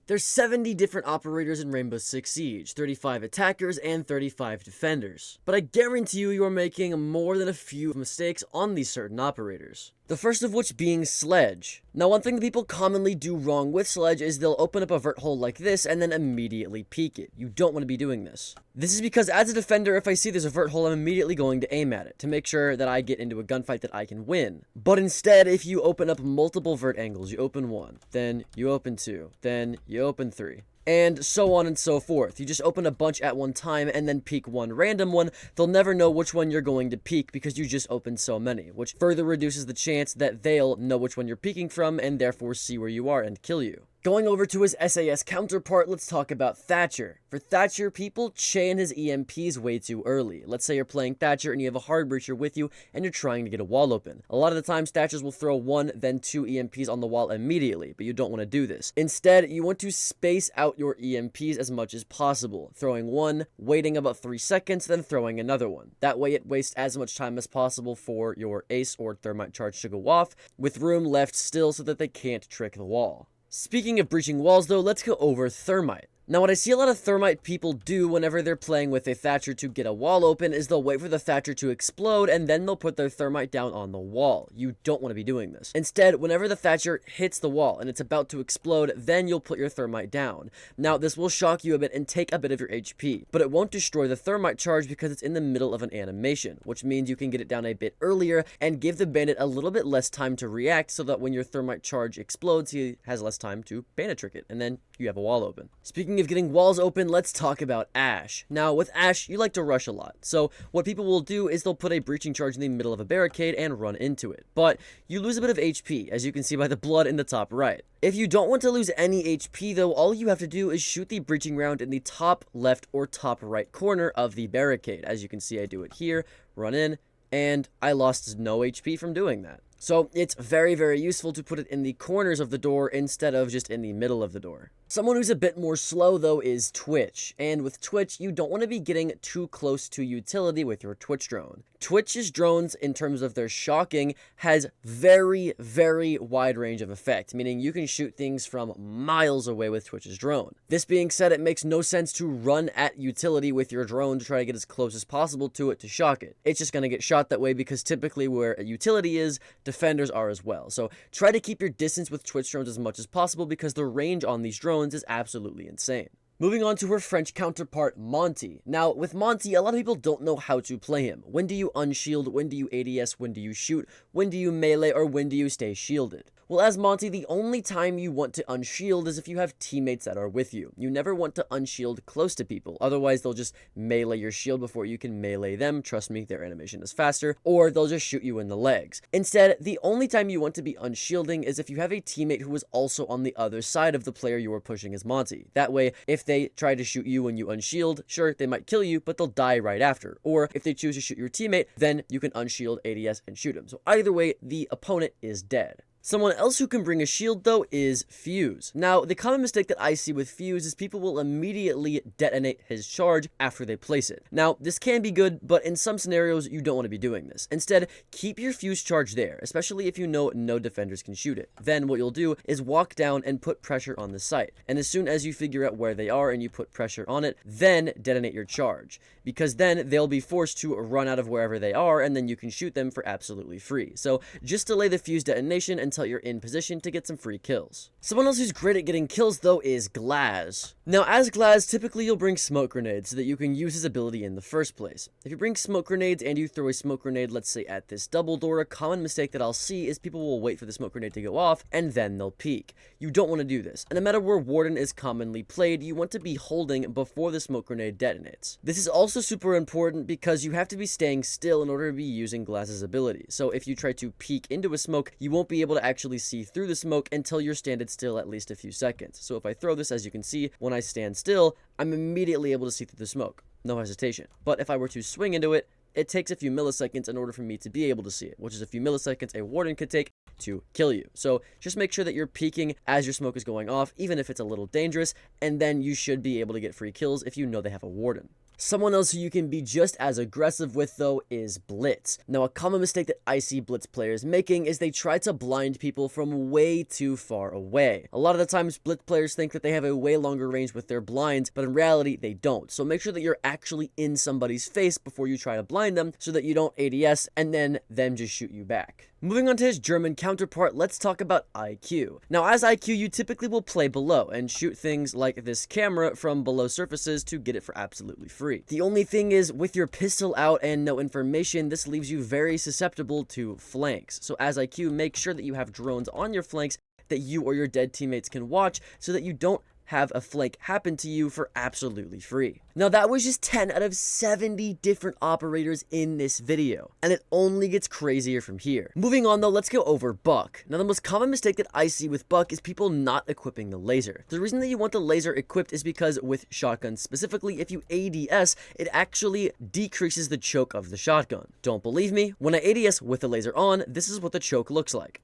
There's 70 different operators in Rainbow Six Siege, 35 attackers and 35 defenders. But I guarantee you are making more than a few mistakes on these certain operators. The first of which being Sledge. Now, one thing that people commonly do wrong with Sledge is they'll open up a vert hole like this and then immediately peek it. You don't want to be doing this. This is because as a defender, if I see there's a vert hole, I'm immediately going to aim at it to make sure that I get into a gunfight that I can win. But instead, if you open up multiple vert angles, you open one, then you open two, then you open three, and so on and so forth. You just open a bunch at one time and then peek one random one. They'll never know which one you're going to peek because you just opened so many, which further reduces the chance that they'll know which one you're peeking from and therefore see where you are and kill you. Going over to his SAS counterpart, let's talk about Thatcher. For Thatcher, people chain his EMPs way too early. Let's say you're playing Thatcher and you have a hard breacher with you and you're trying to get a wall open. A lot of the times, Thatchers will throw one, then two EMPs on the wall immediately, but you don't want to do this. Instead, you want to space out your EMPs as much as possible, throwing one, waiting about 3 seconds, then throwing another one. That way it wastes as much time as possible for your ace or thermite charge to go off, with room left still so that they can't trick the wall. Speaking of breaching walls though, let's go over thermite. Now, what I see a lot of thermite people do whenever they're playing with a Thatcher to get a wall open is they'll wait for the Thatcher to explode and then they'll put their thermite down on the wall. You don't want to be doing this. Instead, whenever the Thatcher hits the wall and it's about to explode, then you'll put your thermite down. Now, this will shock you a bit and take a bit of your HP, but it won't destroy the thermite charge because it's in the middle of an animation, which means you can get it down a bit earlier and give the bandit a little bit less time to react so that when your thermite charge explodes, he has less time to bandit trick it, and then you have a wall open. Speaking of getting walls open, let's talk about Ash. Now, with Ash, you like to rush a lot. So what people will do is they'll put a breaching charge in the middle of a barricade and run into it. But you lose a bit of HP, as you can see by the blood in the top right. If you don't want to lose any HP though, all you have to do is shoot the breaching round in the top left or top right corner of the barricade. As you can see, I do it here, run in, and I lost no HP from doing that. So it's very, very useful to put it in the corners of the door instead of just in the middle of the door. Someone who's a bit more slow though is Twitch, and with Twitch you don't want to be getting too close to utility with your Twitch drone. Twitch's drones, in terms of their shocking, has very, very wide range of effect, meaning you can shoot things from miles away with Twitch's drone. This being said, it makes no sense to run at utility with your drone to try to get as close as possible to it to shock it. It's just going to get shot that way because typically where a utility is, defenders are as well. So try to keep your distance with Twitch drones as much as possible because the range on these drones is absolutely insane. Moving on to her French counterpart, Monty. Now, with Monty, a lot of people don't know how to play him. When do you unshield? When do you ADS? When do you shoot? When do you melee? Or when do you stay shielded? Well, as Monty, the only time you want to unshield is if you have teammates that are with you. You never want to unshield close to people, otherwise they'll just melee your shield before you can melee them. Trust me, their animation is faster, or they'll just shoot you in the legs. Instead, the only time you want to be unshielding is if you have a teammate who is also on the other side of the player you are pushing as Monty. That way, if they try to shoot you when you unshield, sure, they might kill you, but they'll die right after. Or if they choose to shoot your teammate, then you can unshield, ADS, and shoot him. So either way, the opponent is dead. Someone else who can bring a shield, though, is Fuse. Now, the common mistake that I see with Fuse is people will immediately detonate his charge after they place it. Now, this can be good, but in some scenarios, you don't want to be doing this. Instead, keep your Fuse charge there, especially if you know no defenders can shoot it. Then what you'll do is walk down and put pressure on the site. And as soon as you figure out where they are and you put pressure on it, then detonate your charge. Because then they'll be forced to run out of wherever they are, and then you can shoot them for absolutely free. So just delay the Fuse detonation until you're in position to get some free kills. Someone else who's great at getting kills though is Glaz. Now, as Glaz, typically you'll bring smoke grenades so that you can use his ability in the first place. If you bring smoke grenades and you throw a smoke grenade, let's say at this double door, a common mistake that I'll see is people will wait for the smoke grenade to go off and then they'll peek. You don't want to do this, and no matter where Warden is commonly played, you want to be holding before the smoke grenade detonates. This is also super important because you have to be staying still in order to be using Glaz's ability. So if you try to peek into a smoke, you won't be able to actually see through the smoke until you're standing still at least a few seconds. So if I throw this, as you can see, when I stand still, I'm immediately able to see through the smoke. No hesitation. But if I were to swing into it, it takes a few milliseconds in order for me to be able to see it, which is a few milliseconds a Warden could take to kill you. So just make sure that you're peeking as your smoke is going off, even if it's a little dangerous, and then you should be able to get free kills if you know they have a Warden. Someone else who you can be just as aggressive with though is Blitz. Now a common mistake that I see Blitz players making is they try to blind people from way too far away. A lot of the times Blitz players think that they have a way longer range with their blinds, but in reality they don't. So make sure that you're actually in somebody's face before you try to blind them so that you don't ADS and then them just shoot you back. Moving on to his German counterpart, let's talk about IQ. Now as IQ, you typically will play below and shoot things like this camera from below surfaces to get it for absolutely free. The only thing is, with your pistol out and no information, this leaves you very susceptible to flanks. So as IQ, make sure that you have drones on your flanks that you or your dead teammates can watch so that you don't have a flank happen to you for absolutely free. Now that was just 10 out of 70 different operators in this video, and it only gets crazier from here. Moving on though, let's go over Buck. Now the most common mistake that I see with Buck is people not equipping the laser. The reason that you want the laser equipped is because with shotguns specifically, if you ADS, it actually decreases the choke of the shotgun. Don't believe me? When I ADS with the laser on, this is what the choke looks like.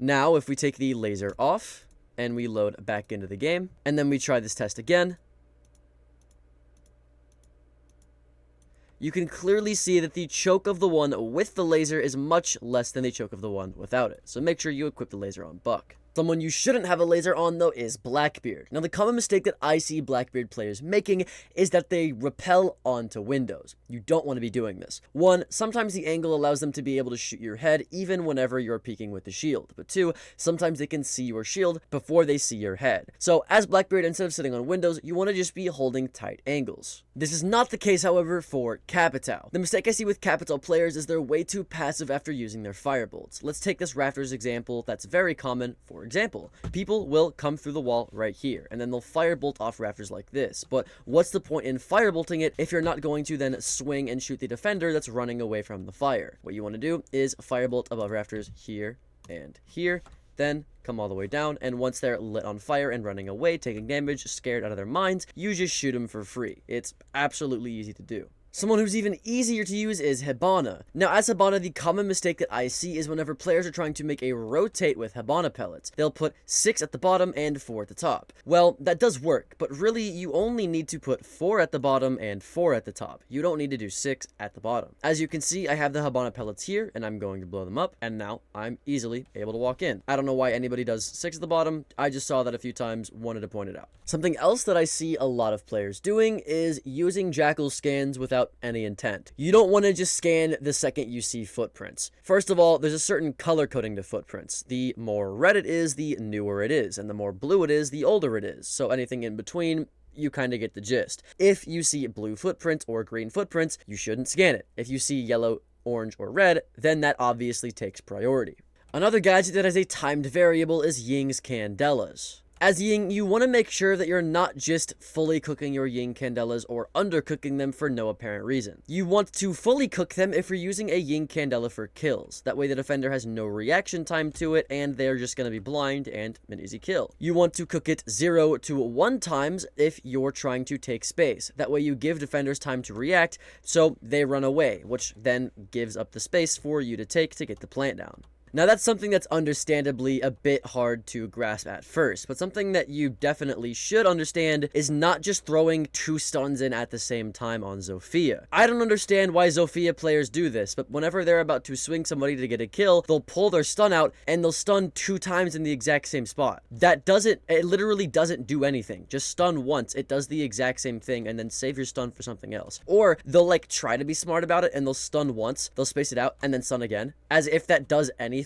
Now, if we take the laser off, and we load back into the game, and then we try this test again, you can clearly see that the choke of the one with the laser is much less than the choke of the one without it. So make sure you equip the laser on Buck. Someone you shouldn't have a laser on, though, is Blackbeard. Now, the common mistake that I see Blackbeard players making is that they rappel onto windows. You don't want to be doing this. One, sometimes the angle allows them to be able to shoot your head even whenever you're peeking with the shield. But two, sometimes they can see your shield before they see your head. So, as Blackbeard, instead of sitting on windows, you want to just be holding tight angles. This is not the case, however, for Capital. The mistake I see with Capital players is they're way too passive after using their firebolts. Let's take this Rafters example that's very common. For example, people will come through the wall right here, and then they'll firebolt off rafters like this. But what's the point in firebolting it if you're not going to then swing and shoot the defender that's running away from the fire? What you want to do is firebolt above rafters here and here, then come all the way down, and once they're lit on fire and running away, taking damage, scared out of their minds, you just shoot them for free. It's absolutely easy to do. Someone who's even easier to use is Hibana. Now, as Hibana, the common mistake that I see is whenever players are trying to make a rotate with Hibana pellets, they'll put 6 at the bottom and 4 at the top. Well, that does work, but really, you only need to put 4 at the bottom and 4 at the top. You don't need to do 6 at the bottom. As you can see, I have the Hibana pellets here, and I'm going to blow them up, and now I'm easily able to walk in. I don't know why anybody does 6 at the bottom. I just saw that a few times, wanted to point it out. Something else that I see a lot of players doing is using Jackal scans without any intent. You don't want to just scan the second you see footprints. First of all, there's a certain color coding to footprints. The more red it is, the newer it is, and the more blue it is, the older it is. So anything in between, you kind of get the gist. If you see blue footprints or green footprints, you shouldn't scan it. If you see yellow, orange, or red, then that obviously takes priority. Another gadget that has a timed variable is Ying's Candelas. As Ying, you want to make sure that you're not just fully cooking your Ying Candelas or undercooking them for no apparent reason. You want to fully cook them if you're using a Ying Candela for kills. That way the defender has no reaction time to it and they're just going to be blind and an easy kill. You want to cook it 0 to 1 times if you're trying to take space. That way you give defenders time to react so they run away, which then gives up the space for you to take to get the plant down. Now that's something that's understandably a bit hard to grasp at first, but something that you definitely should understand is not just throwing 2 stuns in at the same time on Zofia. I don't understand why Zofia players do this, but whenever they're about to swing somebody to get a kill, they'll pull their stun out and they'll stun 2 times in the exact same spot. It literally doesn't do anything. Just stun once, it does the exact same thing, and then save your stun for something else. Or they'll like try to be smart about it and they'll stun once, they'll space it out, and then stun again, as if that does anything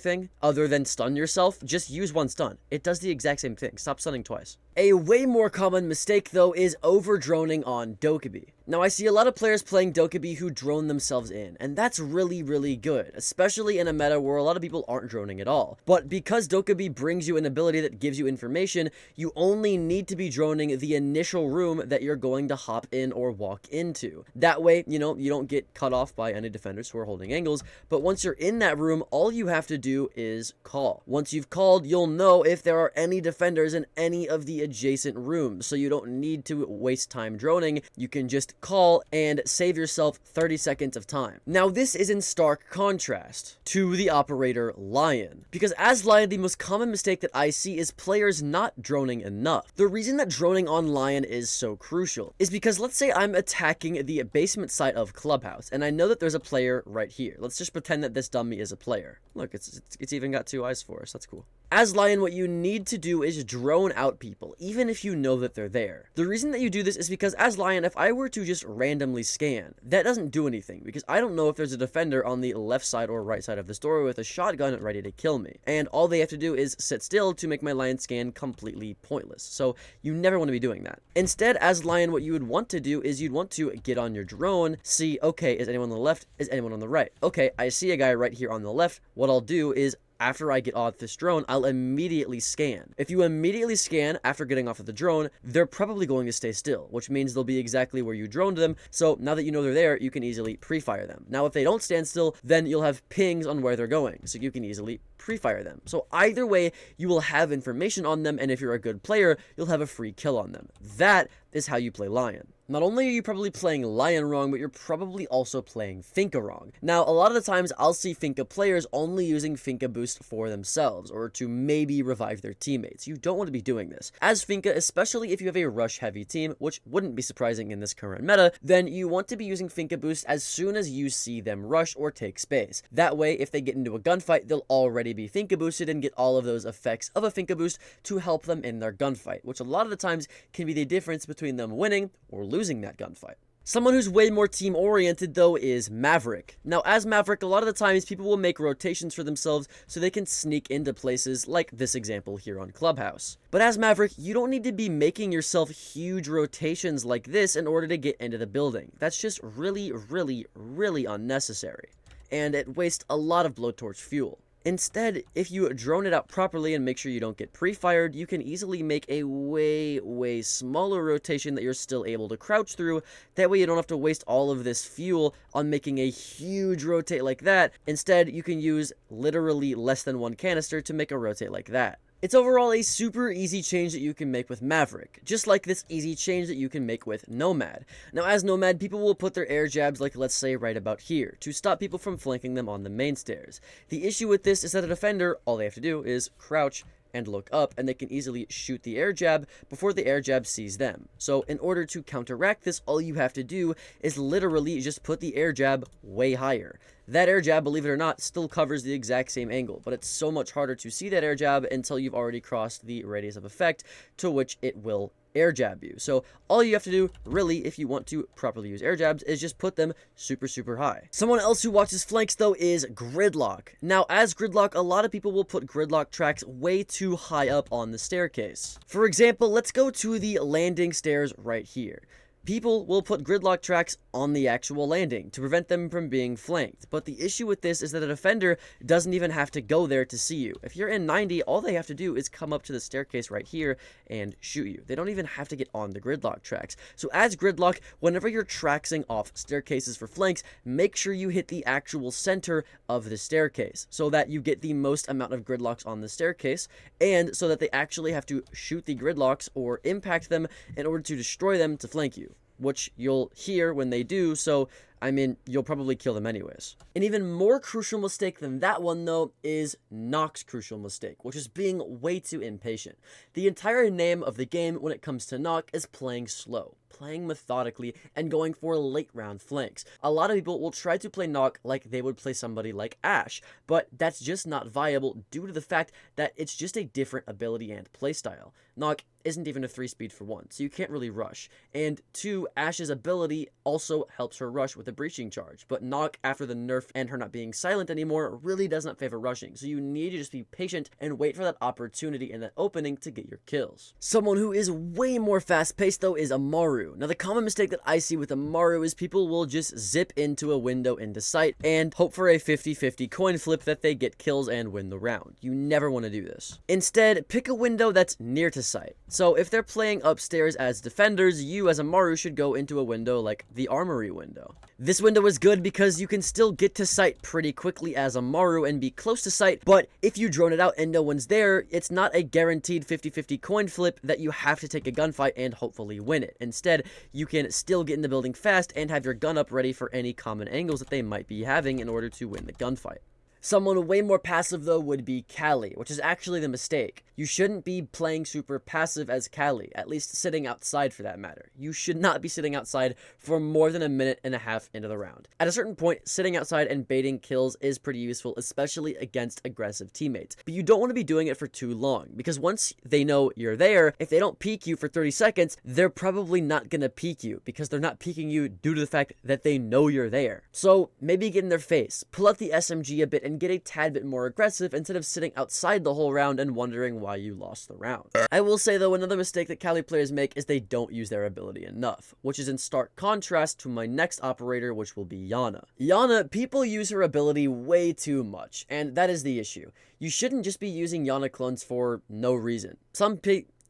other than stun yourself. Just use 1 stun. It does the exact same thing. Stop stunning twice. A way more common mistake, though, is over-droning on Dokkaebi. Now, I see a lot of players playing Dokkaebi who drone themselves in, and that's really, really good, especially in a meta where a lot of people aren't droning at all. But because Dokkaebi brings you an ability that gives you information, you only need to be droning the initial room that you're going to hop in or walk into. That way, you don't get cut off by any defenders who are holding angles, but once you're in that room, all you have to do is call. Once you've called, you'll know if there are any defenders in any of the the adjacent room, so you don't need to waste time droning. You can just call and save yourself 30 seconds of time. Now, this is in stark contrast to the operator Lion, because as Lion, the most common mistake that I see is players not droning enough. The reason that droning on Lion is so crucial is because let's say I'm attacking the basement side of Clubhouse, and I know that there's a player right here. Let's just pretend that this dummy is a player. Look, it's even got 2 eyes for us. That's cool. As Lion, what you need to do is drone out people, even if you know that they're there. The reason that you do this is because as Lion, if I were to just randomly scan, that doesn't do anything, because I don't know if there's a defender on the left side or right side of the store with a shotgun ready to kill me. And all they have to do is sit still to make my Lion scan completely pointless. So you never want to be doing that. Instead, as Lion, what you would want to do is you'd want to get on your drone, see, okay, is anyone on the left? Is anyone on the right? Okay, I see a guy right here on the left. What I'll do is after I get off this drone, I'll immediately scan. If you immediately scan after getting off of the drone, they're probably going to stay still, which means they'll be exactly where you droned them. So now that you know they're there, you can easily pre-fire them. Now, if they don't stand still, then you'll have pings on where they're going, so you can easily pre-fire them. So either way, you will have information on them, and if you're a good player, you'll have a free kill on them. That is how you play Lion. Not only are you probably playing Lion wrong, but you're probably also playing Finka wrong. Now, a lot of the times, I'll see Finka players only using Finka boost for themselves, or to maybe revive their teammates. You don't want to be doing this. As Finka, especially if you have a rush-heavy team, which wouldn't be surprising in this current meta, then you want to be using Finka boost as soon as you see them rush or take space. That way, if they get into a gunfight, they'll already be Finka boosted and get all of those effects of a Finka boost to help them in their gunfight, which a lot of the times can be the difference between them winning or losing that gunfight. Someone who's way more team-oriented, though, is Maverick. Now, as Maverick, a lot of the times, people will make rotations for themselves so they can sneak into places like this example here on Clubhouse. But as Maverick, you don't need to be making yourself huge rotations like this in order to get into the building. That's just really, really, really unnecessary. And it wastes a lot of blowtorch fuel. Instead, if you drone it out properly and make sure you don't get pre-fired, you can easily make a way smaller rotation that you're still able to crouch through. That way you don't have to waste all of this fuel on making a huge rotate like that. Instead, you can use literally less than 1 canister to make a rotate like that. It's overall a super easy change that you can make with Maverick, just like this easy change that you can make with Nomad. Now, as Nomad, people will put their air jabs, like let's say right about here, to stop people from flanking them on the main stairs. The issue with this is that a defender, all they have to do is crouch and look up, and they can easily shoot the air jab before the air jab sees them. So in order to counteract this, all you have to do is literally just put the air jab way higher. That air jab, believe it or not, still covers the exact same angle, but it's so much harder to see that air jab until you've already crossed the radius of effect to which it will air jab you. So all you have to do, really, if you want to properly use air jabs, is just put them super high. Someone else who watches flanks, though, is Gridlock. Now, as Gridlock, a lot of people will put Gridlock tracks way too high up on the staircase. For example, let's go to the landing stairs right here. People will put Gridlock tracks on the actual landing to prevent them from being flanked, but the issue with this is that a defender doesn't even have to go there to see you. If you're in 90, all they have to do is come up to the staircase right here and shoot you. They don't even have to get on the Gridlock tracks. So as Gridlock, whenever you're traxing off staircases for flanks, make sure you hit the actual center of the staircase so that you get the most amount of Gridlocks on the staircase, and so that they actually have to shoot the Gridlocks or impact them in order to destroy them to flank you, which you'll hear when they do, so, I mean, you'll probably kill them anyways. An even more crucial mistake than that one, though, is Nock's crucial mistake, which is being way too impatient. The entire name of the game when it comes to Nock is playing slow, playing methodically, and going for late round flanks. A lot of people will try to play Nock like they would play somebody like Ashe, but that's just not viable due to the fact that it's just a different ability and playstyle. Nock isn't even a 3-speed for 1, so you can't really rush. And 2, Ashe's ability also helps her rush with a breaching charge, but Nock, after the nerf and her not being silent anymore, really does not favor rushing, so you need to just be patient and wait for that opportunity and that opening to get your kills. Someone who is way more fast-paced, though, is Amaru. Now, the common mistake that I see with Amaru is people will just zip into a window into sight and hope for a 50-50 coin flip that they get kills and win the round. You never want to do this. Instead, pick a window that's near to sight. So if they're playing upstairs as defenders, you as Amaru should go into a window like the armory window. This window is good because you can still get to site pretty quickly as a Maru and be close to site, but if you drone it out and no one's there, it's not a guaranteed 50-50 coin flip that you have to take a gunfight and hopefully win it. Instead, you can still get in the building fast and have your gun up ready for any common angles that they might be having in order to win the gunfight. Someone way more passive though would be Callie, which is actually the mistake. You shouldn't be playing super passive as Callie, at least sitting outside for that matter. You should not be sitting outside for more than a minute and a half into the round. At a certain point, sitting outside and baiting kills is pretty useful, especially against aggressive teammates. But you don't want to be doing it for too long, because once they know you're there, if they don't peek you for 30 seconds, they're probably not gonna peek you, because they're not peeking you due to the fact that they know you're there. So maybe get in their face, pull out the SMG a bit and get a tad bit more aggressive instead of sitting outside the whole round and wondering why you lost the round. I will say though, another mistake that Callie players make is they don't use their ability enough, which is in stark contrast to my next operator, which will be Yana. Yana, people use her ability way too much, and that is the issue. You shouldn't just be using Yana clones for no reason.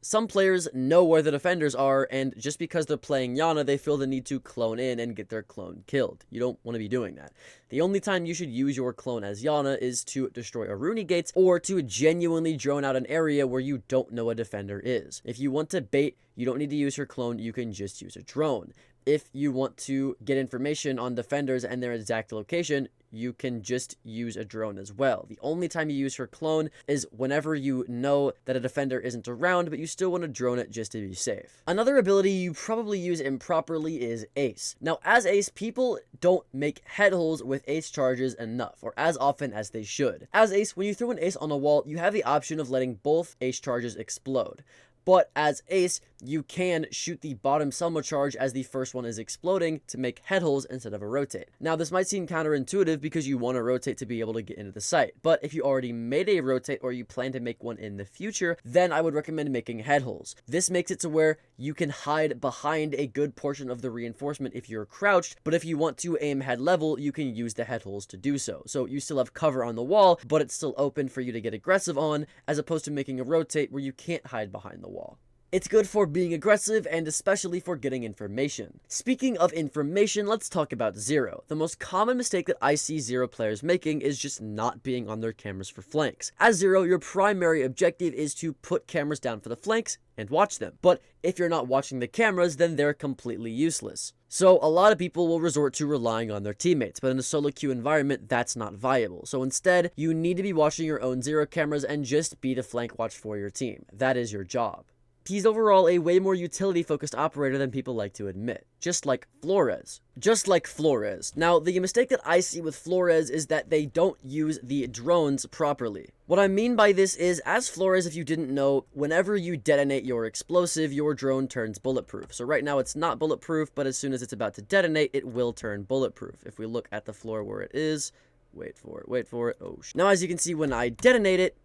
Some players know where the defenders are, and just because they're playing Yana, they feel the need to clone in and get their clone killed. You don't want to be doing that. The only time you should use your clone as Yana is to destroy Aruni gates, or to genuinely drone out an area where you don't know a defender is. If you want to bait, you don't need to use her clone, you can just use a drone. If you want to get information on defenders and their exact location, you can just use a drone as well. The only time you use her clone is whenever you know that a defender isn't around, but you still want to drone it just to be safe. Another ability you probably use improperly is Ace. Now, as Ace, people don't make head holes with Ace charges enough, or as often as they should. As Ace, when you throw an Ace on a wall, you have the option of letting both Ace charges explode. But as Ace, you can shoot the bottom Selma charge as the first one is exploding to make head holes instead of a rotate. Now, this might seem counterintuitive because you want to rotate to be able to get into the site, but if you already made a rotate or you plan to make one in the future, then I would recommend making head holes. This makes it to where you can hide behind a good portion of the reinforcement if you're crouched, but if you want to aim head level, you can use the head holes to do so. So you still have cover on the wall, but it's still open for you to get aggressive on, as opposed to making a rotate where you can't hide behind the wall. It's good for being aggressive and especially for getting information. Speaking of information, let's talk about Zero. The most common mistake that I see Zero players making is just not being on their cameras for flanks. As Zero, your primary objective is to put cameras down for the flanks and watch them. But if you're not watching the cameras, then they're completely useless. So a lot of people will resort to relying on their teammates, but in a solo queue environment, that's not viable. So instead, you need to be watching your own Zero cameras and just be the flank watch for your team. That is your job. He's overall a way more utility-focused operator than people like to admit, just like Flores. Now, the mistake that I see with Flores is that they don't use the drones properly. What I mean by this is, as Flores, if you didn't know, whenever you detonate your explosive, your drone turns bulletproof. So right now it's not bulletproof, but as soon as it's about to detonate, it will turn bulletproof. If we look at the floor where it is, wait for it, oh sh. Now, as you can see, when I detonate it,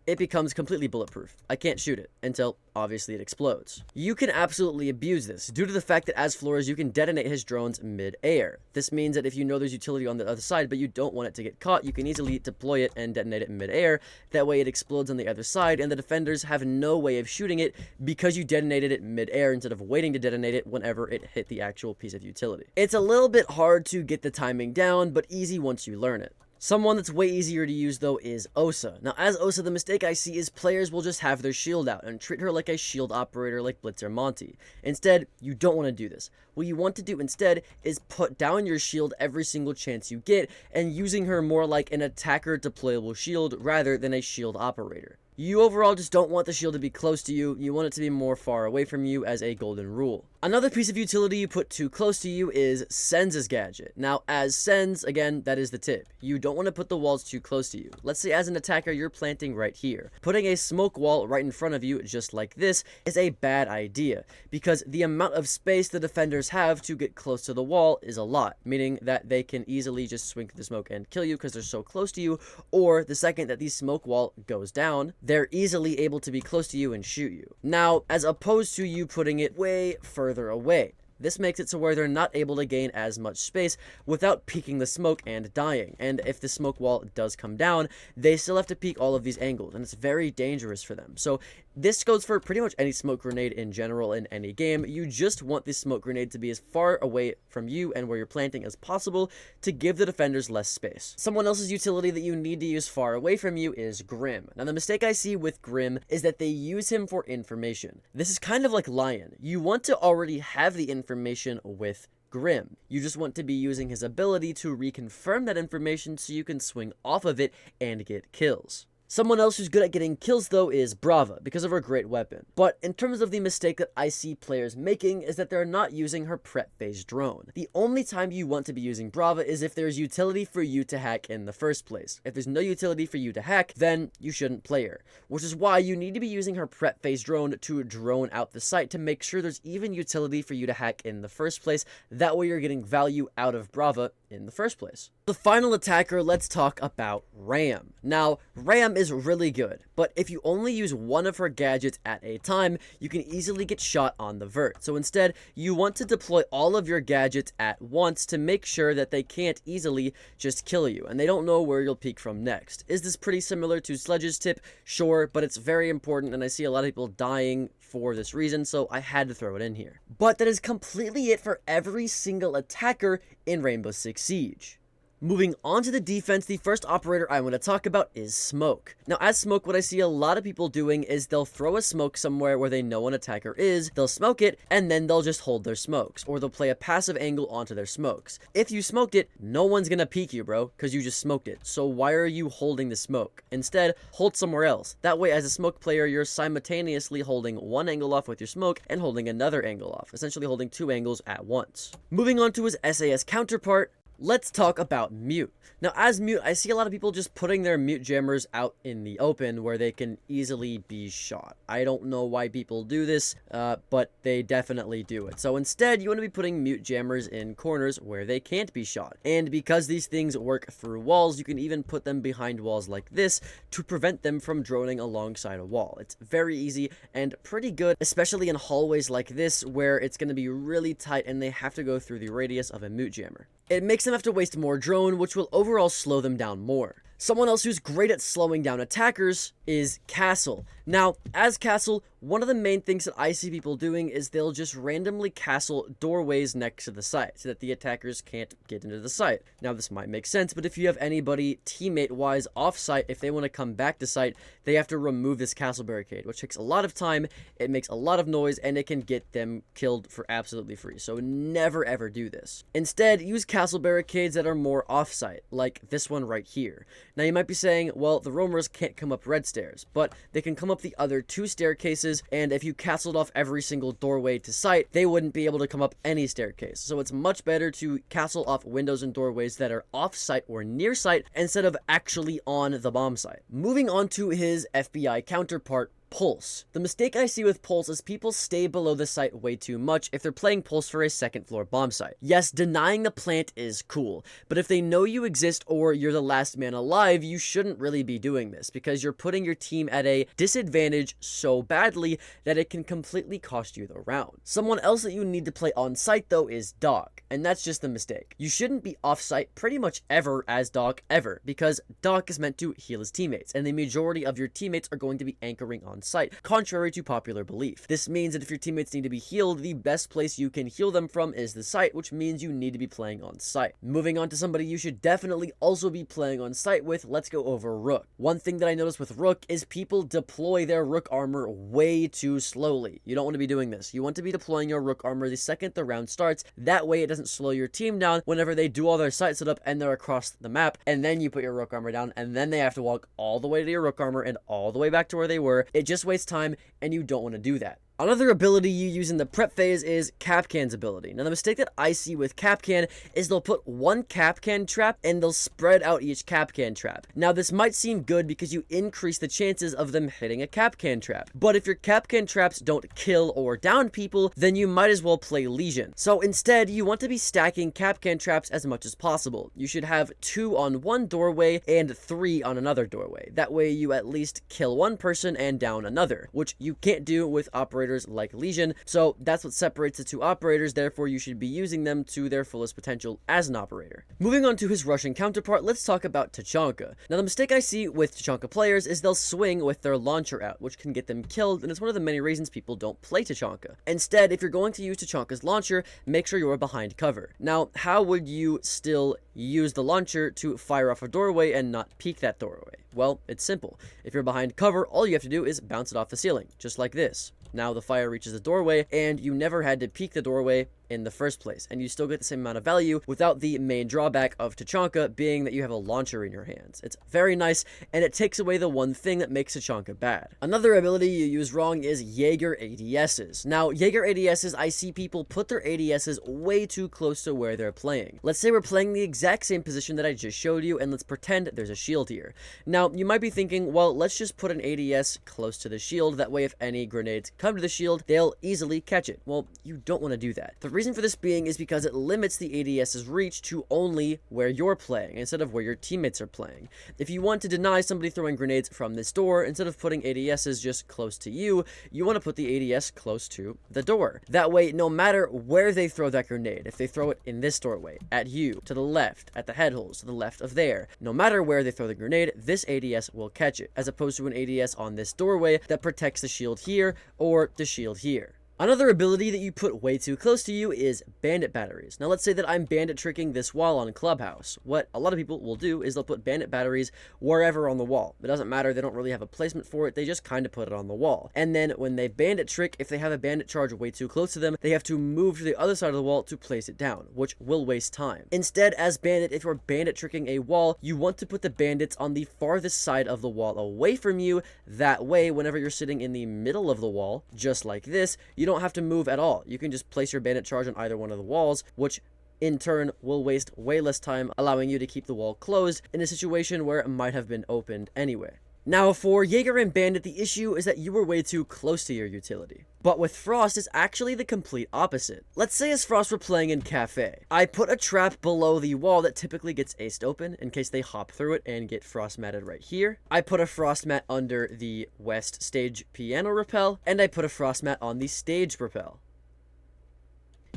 it becomes completely bulletproof. I can't shoot it until, obviously, it explodes. You can absolutely abuse this due to the fact that as Flores, you can detonate his drones mid-air. This means that if you know there's utility on the other side, but you don't want it to get caught, you can easily deploy it and detonate it mid-air. That way it explodes on the other side, and the defenders have no way of shooting it because you detonated it mid-air instead of waiting to detonate it whenever it hit the actual piece of utility. It's a little bit hard to get the timing down, but easy once you learn it. Someone that's way easier to use, though, is Osa. Now, as Osa, the mistake I see is players will just have their shield out and treat her like a shield operator like Blitzer Monty. Instead, you don't want to do this. What you want to do instead is put down your shield every single chance you get, and using her more like an attacker deployable shield rather than a shield operator. You overall just don't want the shield to be close to you, you want it to be more far away from you as a golden rule. Another piece of utility you put too close to you is Sens's gadget. Now, as Sens, again, that is the tip. You don't want to put the walls too close to you. Let's say as an attacker, you're planting right here. Putting a smoke wall right in front of you, just like this, is a bad idea, because the amount of space the defenders have to get close to the wall is a lot, meaning that they can easily just swing through the smoke and kill you because they're so close to you, or the second that the smoke wall goes down, they're easily able to be close to you and shoot you. Now, as opposed to you putting it way further away. This makes it so where they're not able to gain as much space without peeking the smoke and dying. And if the smoke wall does come down, they still have to peek all of these angles, and it's very dangerous for them. So this goes for pretty much any smoke grenade in general in any game. You just want this smoke grenade to be as far away from you and where you're planting as possible to give the defenders less space. Someone else's utility that you need to use far away from you is Grim. Now the mistake I see with Grim is that they use him for information. This is kind of like Lion. You want to already have the information with Grim. You just want to be using his ability to reconfirm that information so you can swing off of it and get kills. Someone else who's good at getting kills, though, is Brava, because of her great weapon. But in terms of the mistake that I see players making is that they're not using her prep phase drone. The only time you want to be using Brava is if there's utility for you to hack in the first place. If there's no utility for you to hack, then you shouldn't play her. Which is why you need to be using her prep phase drone to drone out the site to make sure there's even utility for you to hack in the first place. That way you're getting value out of Brava in the first place. The final attacker, let's talk about Ram. Now, Ram is really good, but if you only use one of her gadgets at a time, you can easily get shot on the vert. So instead, you want to deploy all of your gadgets at once to make sure that they can't easily just kill you, and they don't know where you'll peek from next. Is this pretty similar to Sledge's tip? Sure, but it's very important, and I see a lot of people dying for this reason, so I had to throw it in here. But that is completely it for every single attacker in Rainbow Six Siege. Moving on to the defense, the first operator I want to talk about is smoke. Now, as smoke, what I see a lot of people doing is they'll throw a smoke somewhere where they know an attacker is, they'll smoke it, and then they'll just hold their smokes, or they'll play a passive angle onto their smokes. If you smoked it, no one's gonna peek you, bro, because you just smoked it. So why are you holding the smoke? Instead, hold somewhere else. That way, as a smoke player, you're simultaneously holding one angle off with your smoke and holding another angle off, essentially holding two angles at once. Moving on to his SAS counterpart, let's talk about Mute. Now, as Mute, I see a lot of people just putting their Mute jammers out in the open where they can easily be shot. I don't know why people do this, but they definitely do it. So instead, you want to be putting Mute jammers in corners where they can't be shot. And because these things work through walls, you can even put them behind walls like this to prevent them from droning alongside a wall. It's very easy and pretty good, especially in hallways like this where it's going to be really tight and they have to go through the radius of a Mute jammer. It makes them have to waste more drone, which will overall slow them down more. Someone else who's great at slowing down attackers is Castle. Now, as Castle, one of the main things that I see people doing is they'll just randomly castle doorways next to the site so that the attackers can't get into the site. Now, this might make sense, but if you have anybody teammate-wise off-site, if they want to come back to site, they have to remove this castle barricade, which takes a lot of time, it makes a lot of noise, and it can get them killed for absolutely free. So never ever do this. Instead, use castle barricades that are more off-site, like this one right here. Now, you might be saying, well, the roamers can't come up red stairs, but they can come up the other two staircases, and if you castled off every single doorway to site, they wouldn't be able to come up any staircase. So it's much better to castle off windows and doorways that are off-site or near site instead of actually on the bomb site. Moving on to his FBI counterpart, Pulse. The mistake I see with Pulse is people stay below the site way too much if they're playing Pulse for a second floor bomb site. Yes, denying the plant is cool, but if they know you exist or you're the last man alive, you shouldn't really be doing this because you're putting your team at a disadvantage so badly that it can completely cost you the round. Someone else that you need to play on site though is Doc, and that's just a mistake. You shouldn't be off site pretty much ever as Doc ever because Doc is meant to heal his teammates, and the majority of your teammates are going to be anchoring on site, contrary to popular belief. This means that if your teammates need to be healed, the best place you can heal them from is the site, which means you need to be playing on site. Moving on to somebody you should definitely also be playing on site with, let's go over Rook. One thing that I noticed with Rook is people deploy their Rook armor way too slowly. You don't want to be doing this. You want to be deploying your Rook armor the second the round starts. That way it doesn't slow your team down whenever they do all their site setup and they're across the map, and then you put your Rook armor down, and then they have to walk all the way to your Rook armor and all the way back to where they were. It just wastes time, and you don't want to do that. Another ability you use in the prep phase is Kapkan's ability. Now, the mistake that I see with Kapkan is they'll put one Kapkan trap and they'll spread out each Kapkan trap. Now, this might seem good because you increase the chances of them hitting a Kapkan trap. But if your Kapkan traps don't kill or down people, then you might as well play Legion. So instead, you want to be stacking Kapkan traps as much as possible. You should have 2 on one doorway and 3 on another doorway. That way, you at least kill one person and down another, which you can't do with operators operators like Legion, so that's what separates the two operators, therefore you should be using them to their fullest potential as an operator. Moving on to his Russian counterpart, let's talk about Tachanka. Now the mistake I see with Tachanka players is they'll swing with their launcher out, which can get them killed, and it's one of the many reasons people don't play Tachanka. Instead, if you're going to use Tachanka's launcher, make sure you're behind cover. Now, how would you still use the launcher to fire off a doorway and not peek that doorway? Well, it's simple. If you're behind cover, all you have to do is bounce it off the ceiling, just like this. Now the fire reaches the doorway, and you never had to peek the doorway in the first place, and you still get the same amount of value without the main drawback of Tachanka being that you have a launcher in your hands. It's very nice, and it takes away the one thing that makes Tachanka bad. Another ability you use wrong is Jaeger ADSs. Now, Jaeger ADSs, I see people put their ADSs way too close to where they're playing. Let's say we're playing the exact same position that I just showed you, and let's pretend there's a shield here. Now, you might be thinking, well, let's just put an ADS close to the shield, that way if any grenades come to the shield, they'll easily catch it. Well, you don't want to do that. The reason for this being is because it limits the ADS's reach to only where you're playing, instead of where your teammates are playing. If you want to deny somebody throwing grenades from this door, instead of putting ADSs just close to you, you want to put the ADS close to the door. That way, no matter where they throw that grenade, if they throw it in this doorway, at you, to the left, at the head holes, to the left of there, no matter where they throw the grenade, this ADS will catch it, as opposed to an ADS on this doorway that protects the shield here, or the shield here. Another ability that you put way too close to you is bandit batteries. Now let's say that I'm bandit tricking this wall on Clubhouse. What a lot of people will do is they'll put bandit batteries wherever on the wall. It doesn't matter, they don't really have a placement for it, they just kind of put it on the wall. And then when they bandit trick, if they have a bandit charge way too close to them, they have to move to the other side of the wall to place it down, which will waste time. Instead, as bandit, if you're bandit tricking a wall, you want to put the bandits on the farthest side of the wall away from you. That way, whenever you're sitting in the middle of the wall, just like this, you don't have to move at all. You can just place your bandit charge on either one of the walls, which in turn will waste way less time, allowing you to keep the wall closed in a situation where it might have been opened anyway. Now, for Jaeger and Bandit, the issue is that you were way too close to your utility. But with Frost, it's actually the complete opposite. Let's say as Frost we're playing in Cafe. I put a trap below the wall that typically gets aced open in case they hop through it and get frost matted right here. I put a frost mat under the west stage piano rappel, and I put a frost mat on the stage rappel.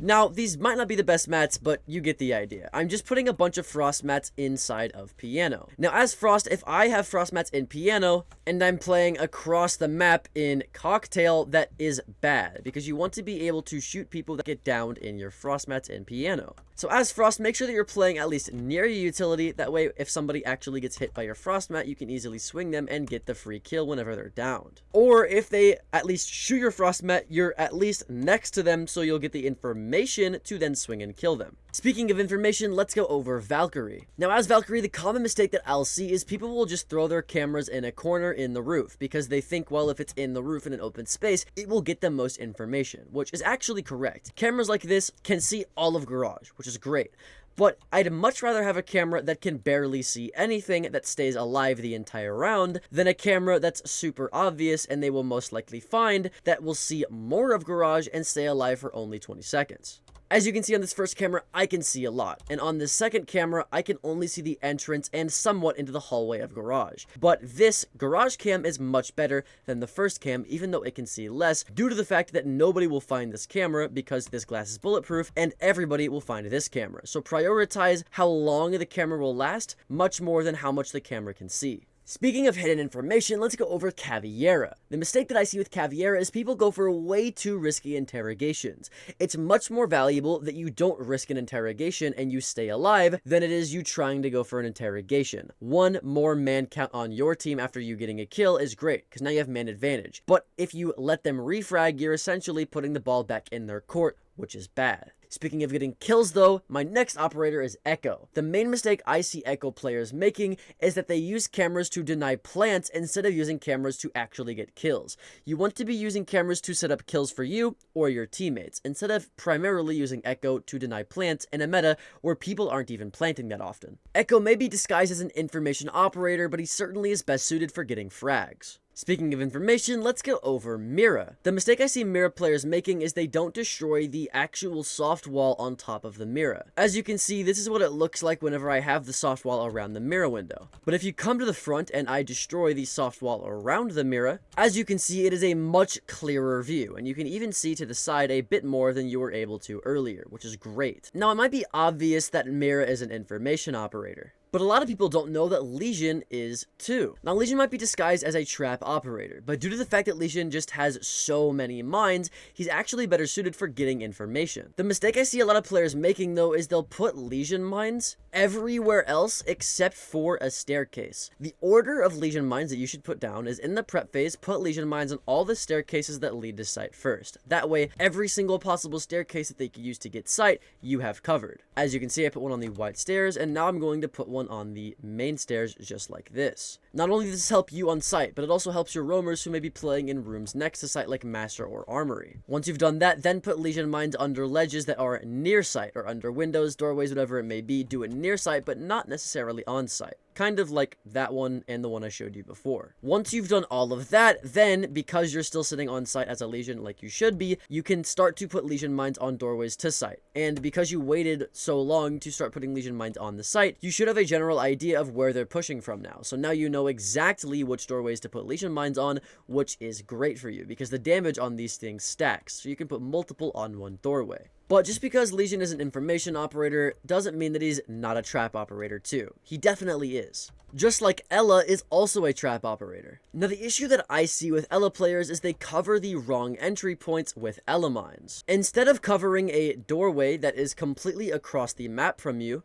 Now, these might not be the best mats, but you get the idea. I'm just putting a bunch of frost mats inside of piano. Now, as Frost, if I have frost mats in piano, and I'm playing across the map in Cocktail, that is bad, because you want to be able to shoot people that get downed in your frost mats in piano. So as Frost, make sure that you're playing at least near your utility, that way if somebody actually gets hit by your frost mat, you can easily swing them and get the free kill whenever they're downed. Or if they at least shoot your frost mat, you're at least next to them, so you'll get the information to then swing and kill them. Speaking of information, let's go over Valkyrie. Now as Valkyrie, the common mistake that I'll see is people will just throw their cameras in a corner in the roof, because they think, well, if it's in the roof in an open space, it will get them most information, which is actually correct. Cameras like this can see all of Garage, which is great. But I'd much rather have a camera that can barely see anything that stays alive the entire round than a camera that's super obvious and they will most likely find that will see more of Garage and stay alive for only 20 seconds. As you can see on this first camera, I can see a lot, and on this second camera, I can only see the entrance and somewhat into the hallway of Garage. But this Garage cam is much better than the first cam, even though it can see less, due to the fact that nobody will find this camera because this glass is bulletproof, and everybody will find this camera. So prioritize how long the camera will last, much more than how much the camera can see. Speaking of hidden information, let's go over Caveira. The mistake that I see with Caveira is people go for way too risky interrogations. It's much more valuable that you don't risk an interrogation and you stay alive than it is you trying to go for an interrogation. One more man count on your team after you getting a kill is great, because now you have man advantage. But if you let them refrag, you're essentially putting the ball back in their court, which is bad. Speaking of getting kills though, my next operator is Echo. The main mistake I see Echo players making is that they use cameras to deny plants instead of using cameras to actually get kills. You want to be using cameras to set up kills for you or your teammates, instead of primarily using Echo to deny plants in a meta where people aren't even planting that often. Echo may be disguised as an information operator, but he certainly is best suited for getting frags. Speaking of information, let's go over Mira. The mistake I see Mira players making is they don't destroy the actual soft wall on top of the Mira. As you can see, this is what it looks like whenever I have the soft wall around the Mira window. But if you come to the front and I destroy the soft wall around the Mira, as you can see, it is a much clearer view, and you can even see to the side a bit more than you were able to earlier, which is great. Now, it might be obvious that Mira is an information operator, but a lot of people don't know that Legion is too. Now, Legion might be disguised as a trap operator, but due to the fact that Legion just has so many mines, he's actually better suited for getting information. The mistake I see a lot of players making, though, is they'll put Legion mines everywhere else except for a staircase. The order of Legion mines that you should put down is in the prep phase, put Legion mines on all the staircases that lead to site first. That way, every single possible staircase that they could use to get site, you have covered. As you can see, I put one on the white stairs, and now I'm going to put one on the main stairs just like this. Not only does this help you on site, but it also helps your roamers who may be playing in rooms next to site like Master or Armory. Once you've done that, then put Legion mines under ledges that are near site, or under windows, doorways, whatever it may be. Do it near site, but not necessarily on site. Kind of like that one and the one I showed you before. Once you've done all of that, then, because you're still sitting on site as a Legion like you should be, you can start to put Legion mines on doorways to site. And because you waited so long to start putting Legion mines on the site, you should have a general idea of where they're pushing from now. So now you know exactly which doorways to put Legion mines on, which is great for you, because the damage on these things stacks. So you can put multiple on one doorway. But just because Legion is an information operator doesn't mean that he's not a trap operator too. He definitely is. Just like Ela is also a trap operator. Now, the issue that I see with Ela players is they cover the wrong entry points with Ela mines. Instead of covering a doorway that is completely across the map from you,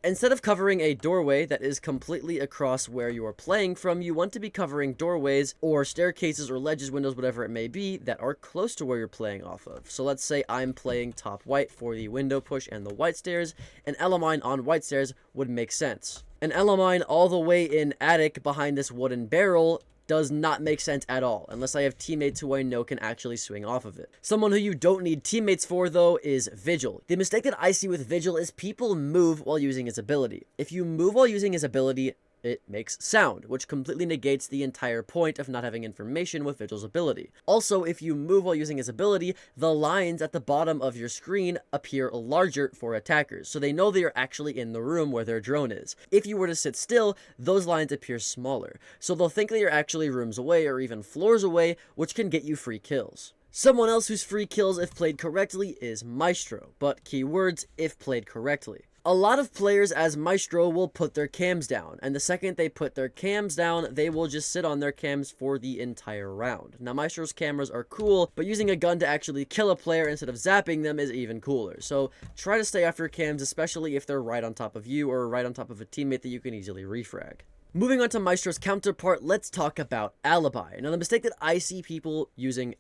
Instead of covering a doorway that is completely across where you are playing from, you want to be covering doorways or staircases or ledges, windows, whatever it may be, that are close to where you're playing off of. So let's say I'm playing top white for the window push and the white stairs, an Elamine on white stairs would make sense. An Elamine all the way in attic behind this wooden barrel does not make sense at all, unless I have teammates who I know can actually swing off of it. Someone who you don't need teammates for, though, is Vigil. The mistake that I see with Vigil is people move while using his ability. If you move while using his ability, it makes sound, which completely negates the entire point of not having information with Vigil's ability. Also, if you move while using his ability, the lines at the bottom of your screen appear larger for attackers, so they know they are actually in the room where their drone is. If you were to sit still, those lines appear smaller, so they'll think that you're actually rooms away or even floors away, which can get you free kills. Someone else who's free kills if played correctly is Maestro, but keywords, if played correctly. A lot of players as Maestro will put their cams down, and the second they put their cams down, they will just sit on their cams for the entire round. Now, Maestro's cameras are cool, but using a gun to actually kill a player instead of zapping them is even cooler. So try to stay off your cams, especially if they're right on top of you or right on top of a teammate that you can easily refrag. Moving on to Maestro's counterpart, let's talk about Alibi. Now, the mistake that I see people making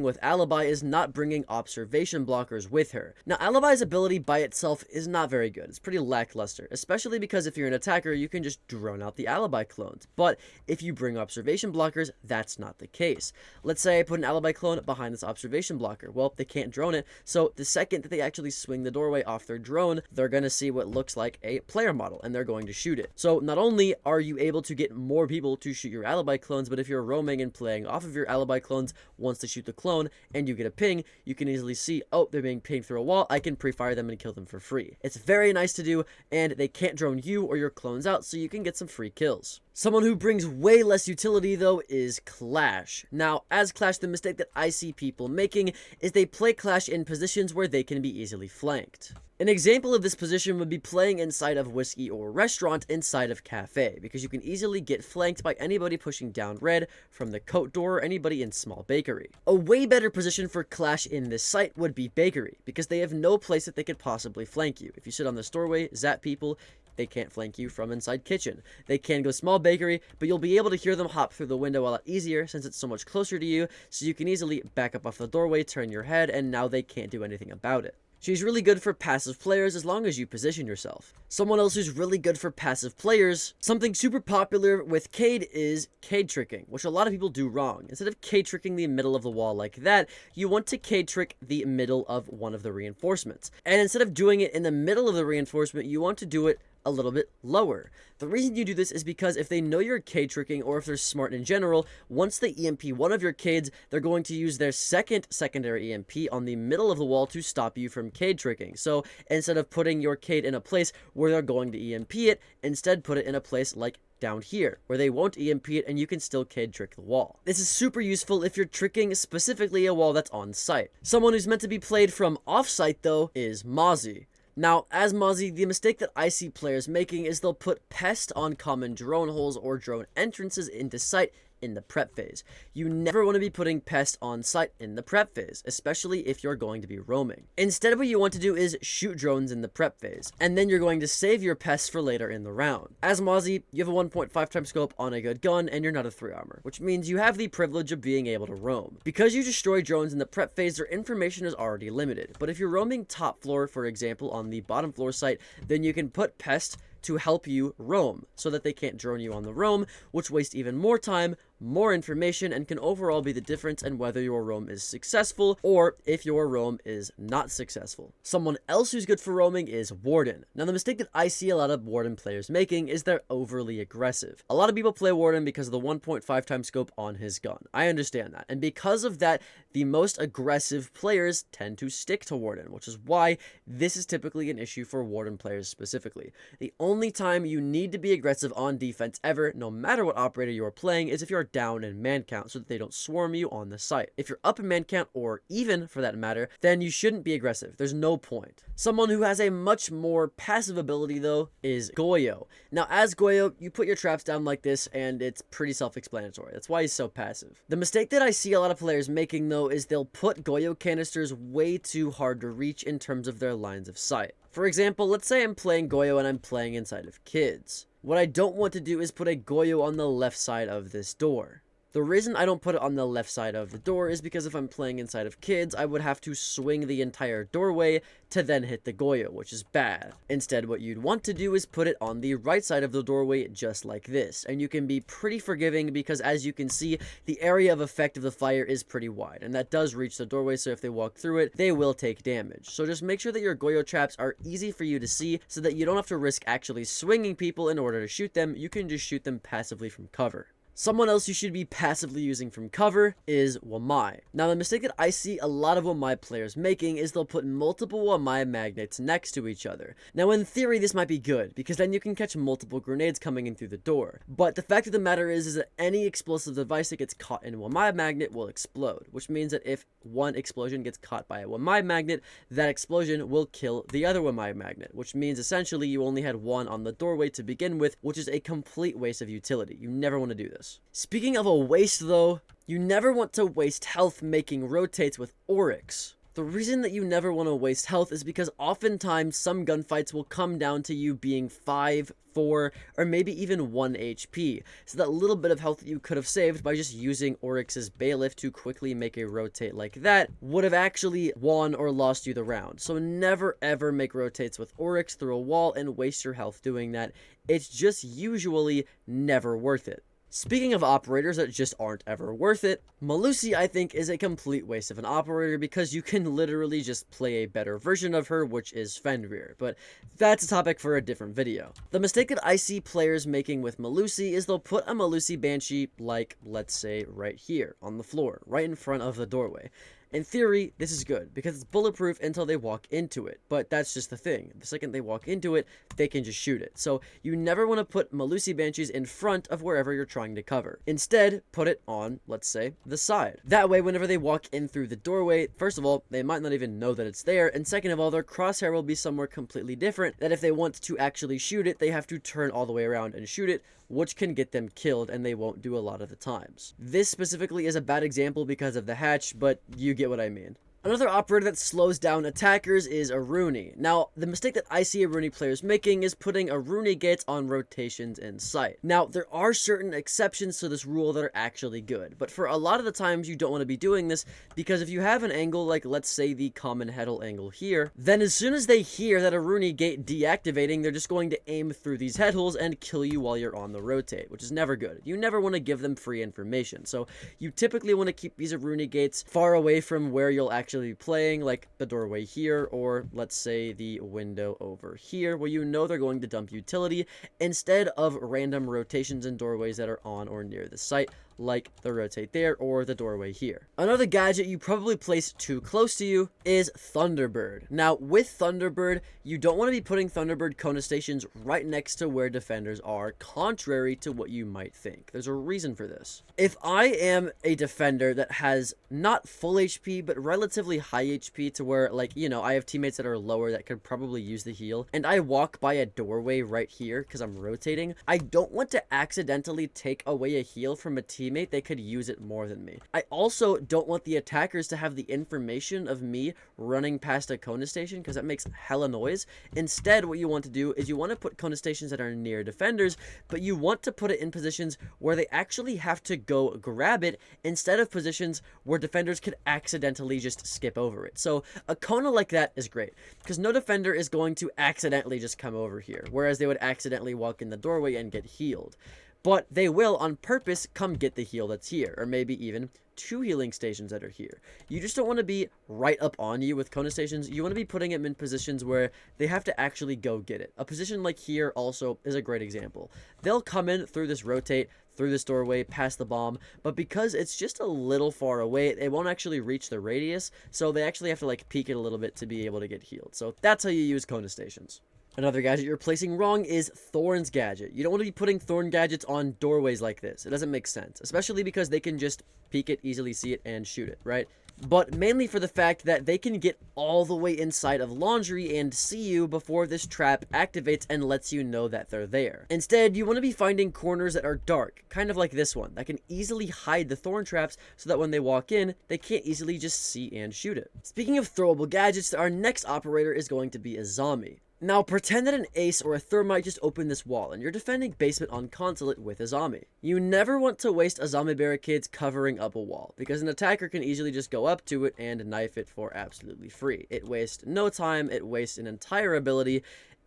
with Alibi is not bringing observation blockers with her. Now, Alibi's ability by itself is not very good. It's pretty lackluster, especially because if you're an attacker, you can just drone out the Alibi clones. But if you bring observation blockers, that's not the case. Let's say I put an Alibi clone behind this observation blocker. Well, they can't drone it, so the second that they actually swing the doorway off their drone, they're going to see what looks like a player model, and they're going to shoot it. So not only are you able to get more people to shoot your Alibi clones, but if you're roaming and playing off of your Alibi clones, once they shoot the clone and you get a ping, you can easily see, oh, they're being pinged through a wall, I can pre-fire them and kill them for free. It's very nice to do, and they can't drone you or your clones out, so you can get some free kills. Someone who brings way less utility, though, is Clash. Now, as Clash, the mistake that I see people making is they play Clash in positions where they can be easily flanked. An example of this position would be playing inside of whiskey or restaurant inside of cafe, because you can easily get flanked by anybody pushing down red from the coat door or anybody in small bakery. A way better position for Clash in this site would be bakery, because they have no place that they could possibly flank you. If you sit on this doorway, zap people, they can't flank you from inside kitchen. They can go small bakery, but you'll be able to hear them hop through the window a lot easier since it's so much closer to you, so you can easily back up off the doorway, turn your head, and now they can't do anything about it. She's really good for passive players as long as you position yourself. Someone else who's really good for passive players, something super popular with Cade is Cade tricking, which a lot of people do wrong. Instead of Cade tricking the middle of the wall like that, you want to Cade trick the middle of one of the reinforcements. And instead of doing it in the middle of the reinforcement, you want to do it a little bit lower. The reason you do this is because if they know you're Cade tricking, or if they're smart in general, once they EMP one of your Cades, they're going to use their secondary EMP on the middle of the wall to stop you from Cade tricking. So instead of putting your Cade in a place where they're going to EMP it, instead put it in a place like down here, where they won't EMP it and you can still Cade trick the wall. This is super useful if you're tricking specifically a wall that's on site. Someone who's meant to be played from off site though is Mozzie. Now, as Mozzie, the mistake that I see players making is they'll put pest on common drone holes or drone entrances into site in the prep phase. You never want to be putting pest on site in the prep phase, especially if you're going to be roaming. Instead, what you want to do is shoot drones in the prep phase, and then you're going to save your pests for later in the round. As Mozzie, you have a 1.5 times scope on a good gun, and you're not a 3 armor, which means you have the privilege of being able to roam. Because you destroy drones in the prep phase, their information is already limited, but if you're roaming top floor, for example, on the bottom floor site, then you can put pest to help you roam, so that they can't drone you on the roam, which wastes even more time, more information, and can overall be the difference in whether your roam is successful or if your roam is not successful. Someone else who's good for roaming is Warden. Now, the mistake that I see a lot of Warden players making is they're overly aggressive. A lot of people play Warden because of the 1.5 times scope on his gun. I understand that, and because of that, the most aggressive players tend to stick to Warden, which is why this is typically an issue for Warden players specifically. The only time you need to be aggressive on defense ever, no matter what operator you're playing, is if you're down in man count so that they don't swarm you on the site. If you're up in man count, or even for that matter, then you shouldn't be aggressive. There's no point. Someone who has a much more passive ability though is Goyo. Now, as Goyo, you put your traps down like this and it's pretty self-explanatory. That's why he's so passive. The mistake that I see a lot of players making though is they'll put Goyo canisters way too hard to reach in terms of their lines of sight. For example, let's say I'm playing Goyo and I'm playing inside of kids. What I don't want to do is put a Goyo on the left side of this door. The reason I don't put it on the left side of the door is because if I'm playing inside of kids, I would have to swing the entire doorway to then hit the Goyo, which is bad. Instead, what you'd want to do is put it on the right side of the doorway, just like this. And you can be pretty forgiving because, as you can see, the area of effect of the fire is pretty wide, and that does reach the doorway, so if they walk through it, they will take damage. So just make sure that your Goyo traps are easy for you to see so that you don't have to risk actually swinging people in order to shoot them. You can just shoot them passively from cover. Someone else you should be passively using from cover is Wamai. Now, the mistake that I see a lot of Wamai players making is they'll put multiple Wamai magnets next to each other. Now, in theory, this might be good, because then you can catch multiple grenades coming in through the door. But the fact of the matter is that any explosive device that gets caught in a Wamai magnet will explode, which means that if one explosion gets caught by a Wamai magnet, that explosion will kill the other Wamai magnet, which means essentially you only had one on the doorway to begin with, which is a complete waste of utility. You never want to do this. Speaking of a waste though, you never want to waste health making rotates with Oryx. The reason that you never want to waste health is because oftentimes some gunfights will come down to you being 5, 4, or maybe even 1 HP. So that little bit of health that you could have saved by just using Oryx's bailiff to quickly make a rotate like that would have actually won or lost you the round. So never ever make rotates with Oryx through a wall and waste your health doing that. It's just usually never worth it. Speaking of operators that just aren't ever worth it, Melusi, I think, is a complete waste of an operator because you can literally just play a better version of her, which is Fenrir, but that's a topic for a different video. The mistake that I see players making with Melusi is they'll put a Melusi Banshee, like, let's say, right here, on the floor, right in front of the doorway. In theory, this is good, because it's bulletproof until they walk into it, but that's just the thing. The second they walk into it, they can just shoot it. So you never want to put Melusi Banshees in front of wherever you're trying to cover. Instead, put it on, let's say, the side. That way, whenever they walk in through the doorway, first of all, they might not even know that it's there, and second of all, their crosshair will be somewhere completely different, that if they want to actually shoot it, they have to turn all the way around and shoot it, which can get them killed, and they won't do a lot of the times. This specifically is a bad example because of the hatch, but you get what I mean. Another operator that slows down attackers is Aruni. Now, the mistake that I see Aruni players making is putting Aruni gates on rotations in sight. Now, there are certain exceptions to this rule that are actually good, but for a lot of the times you don't want to be doing this because if you have an angle like, let's say, the common heddle angle here, then as soon as they hear that Aruni gate deactivating, they're just going to aim through these head holes and kill you while you're on the rotate, which is never good. You never want to give them free information, so you typically want to keep these Aruni gates far away from where you'll actually actually be playing, like the doorway here, or let's say the window over here, where you know they're going to dump utility instead of random rotations in doorways that are on or near the site, like the rotate there or the doorway here. Another gadget you probably place too close to you is Thunderbird. Now, with Thunderbird, you don't want to be putting Thunderbird Kona stations right next to where defenders are, contrary to what you might think. There's a reason for this. If I am a defender that has not full HP, but relatively high HP to where, like, you know, I have teammates that are lower that could probably use the heal, and I walk by a doorway right here because I'm rotating, I don't want to accidentally take away a heal from a teammate that could use it more than me. I also don't want the attackers to have the information of me running past a Kona station because that makes hella noise. Instead, what you want to do is you want to put Kona stations that are near defenders, but you want to put it in positions where they actually have to go grab it instead of positions where defenders could accidentally just skip over it. So a Kona like that is great because no defender is going to accidentally just come over here, whereas they would accidentally walk in the doorway and get healed. But they will, on purpose, come get the heal that's here, or maybe even 2 healing stations that are here. You just don't want to be right up on you with Kona stations. You want to be putting them in positions where they have to actually go get it. A position like here also is a great example. They'll come in through this rotate, through this doorway, past the bomb, but because it's just a little far away, it won't actually reach the radius, so they actually have to like peek it a little bit to be able to get healed. So that's how you use Kona stations. Another gadget you're placing wrong is Thorn's gadget. You don't want to be putting Thorn gadgets on doorways like this. It doesn't make sense, especially because they can just peek it, easily see it, and shoot it, right? But mainly for the fact that they can get all the way inside of laundry and see you before this trap activates and lets you know that they're there. Instead, you want to be finding corners that are dark, kind of like this one, that can easily hide the Thorn traps so that when they walk in, they can't easily just see and shoot it. Speaking of throwable gadgets, our next operator is going to be a zombie. Now, pretend that an ace or a thermite just opened this wall, and you're defending basement on consulate with a zombie. You never want to waste a zombie barricades covering up a wall, because an attacker can easily just go up to it and knife it for absolutely free. It wastes no time, it wastes an entire ability,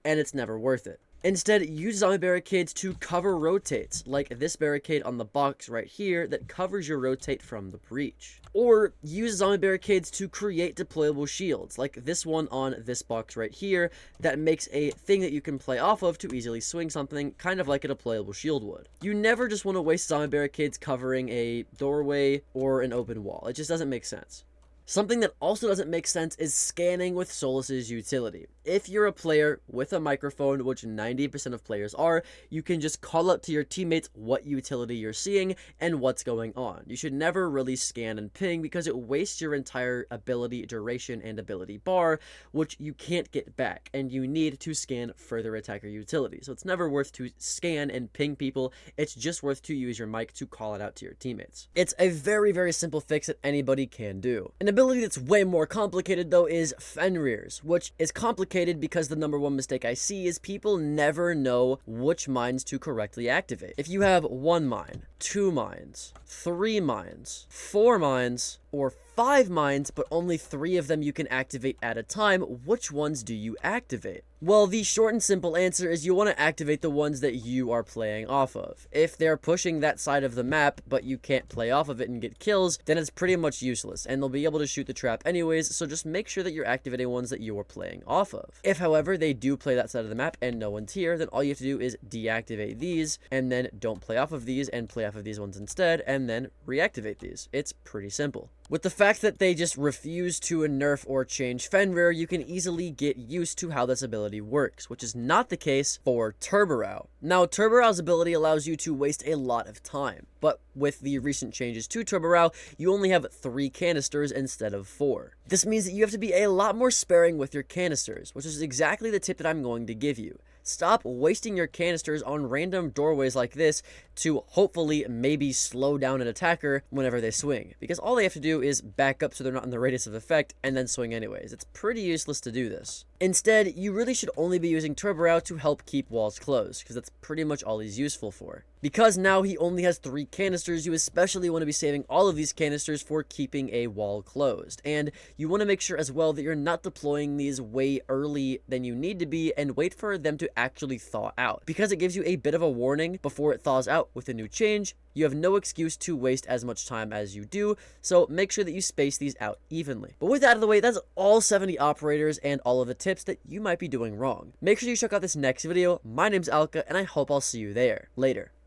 and it's never worth it. Instead, use zombie barricades to cover rotates, like this barricade on the box right here that covers your rotate from the breach. Or use zombie barricades to create deployable shields, like this one on this box right here that makes a thing that you can play off of to easily swing something, kind of like a deployable shield would. You never just want to waste zombie barricades covering a doorway or an open wall. It just doesn't make sense. Something that also doesn't make sense is scanning with Solus's utility. If you're a player with a microphone, which 90% of players are, you can just call out to your teammates what utility you're seeing and what's going on. You should never really scan and ping because it wastes your entire ability duration and ability bar, which you can't get back, and you need to scan further attacker utility. So it's never worth to scan and ping people, it's just worth to use your mic to call it out to your teammates. It's a very, very simple fix that anybody can do. An ability that's way more complicated though is Fenrir's, which is complicated because the number one mistake I see is people never know which mines to correctly activate. If you have 1 mine, 2 mines, 3 mines, 4 mines, or 5 mines, but only 3 of them you can activate at a time, which ones do you activate? Well, the short and simple answer is you want to activate the ones that you are playing off of. If they're pushing that side of the map, but you can't play off of it and get kills, then it's pretty much useless, and they'll be able to shoot the trap anyways, so just make sure that you're activating ones that you are playing off of. If, however, they do play that side of the map and no one's here, then all you have to do is deactivate these, and then don't play off of these, and play off of these ones instead, and then reactivate these. It's pretty simple. With the fact that they just refuse to nerf or change Fenrir, you can easily get used to how this ability works, which is not the case for Turborao. Now, Turborao's ability allows you to waste a lot of time, but with the recent changes to Turborao, you only have 3 canisters instead of 4. This means that you have to be a lot more sparing with your canisters, which is exactly the tip that I'm going to give you. Stop wasting your canisters on random doorways like this to hopefully maybe slow down an attacker whenever they swing, because all they have to do is back up so they're not in the radius of effect and then swing anyways. It's pretty useless to do this. Instead, you really should only be using Turborao to help keep walls closed, because that's pretty much all he's useful for. Because now he only has 3 canisters, you especially want to be saving all of these canisters for keeping a wall closed. And you want to make sure as well that you're not deploying these way early than you need to be and wait for them to actually thaw out, because it gives you a bit of a warning before it thaws out with a new change. you have no excuse to waste as much time as you do, so make sure that you space these out evenly. But with that out of the way, that's all 70 operators and all of the tips that you might be doing wrong. Make sure you check out this next video. My name's Alka, and I hope I'll see you there. Later.